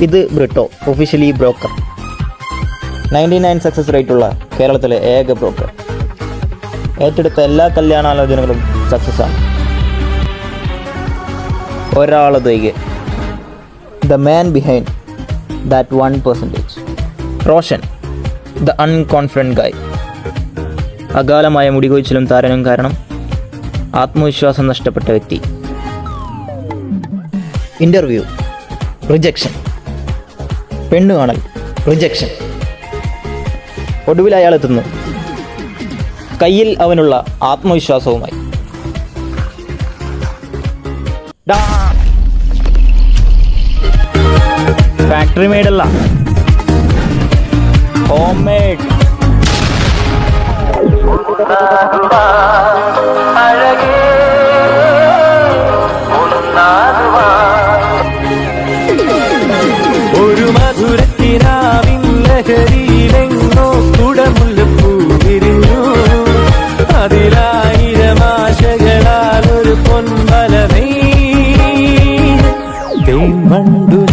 ഇത് Brito, officially broker. 99 success റേറ്റുള്ള കേരളത്തിലെ ഏക ബ്രോക്കർ. ഏറ്റെടുത്ത എല്ലാ കല്യാണാലോചനകളും സക്സസ് ആണ്. ഒരാളൊഴികെ. The man behind that 1%. Roshan, the unconfident guy. അകാലമായ മുടികൊഴിച്ചിലും താരനും കാരണം ആത്മവിശ്വാസം നഷ്ടപ്പെട്ട വ്യക്തി. Interview, rejection. പെണ്ണു കാണൽ, റിജക്ഷൻ. ഒടുവിൽ അയാൾ എത്തുന്നു, കയ്യിൽ അവനുള്ള ആത്മവിശ്വാസവുമായി. ഫാക്ടറി മെയ്ഡല്ല, ഹോം മെയ്ഡ്. ഒരു മധുരത്തിനാവിൻ ലഹരിയിലെങ്ങോ കുടമുല്ലപ്പൂ വിരിഞ്ഞു. അതിലായിരമാശകളാൽ ഒരു പൊൻവല തേൻ വണ്ടു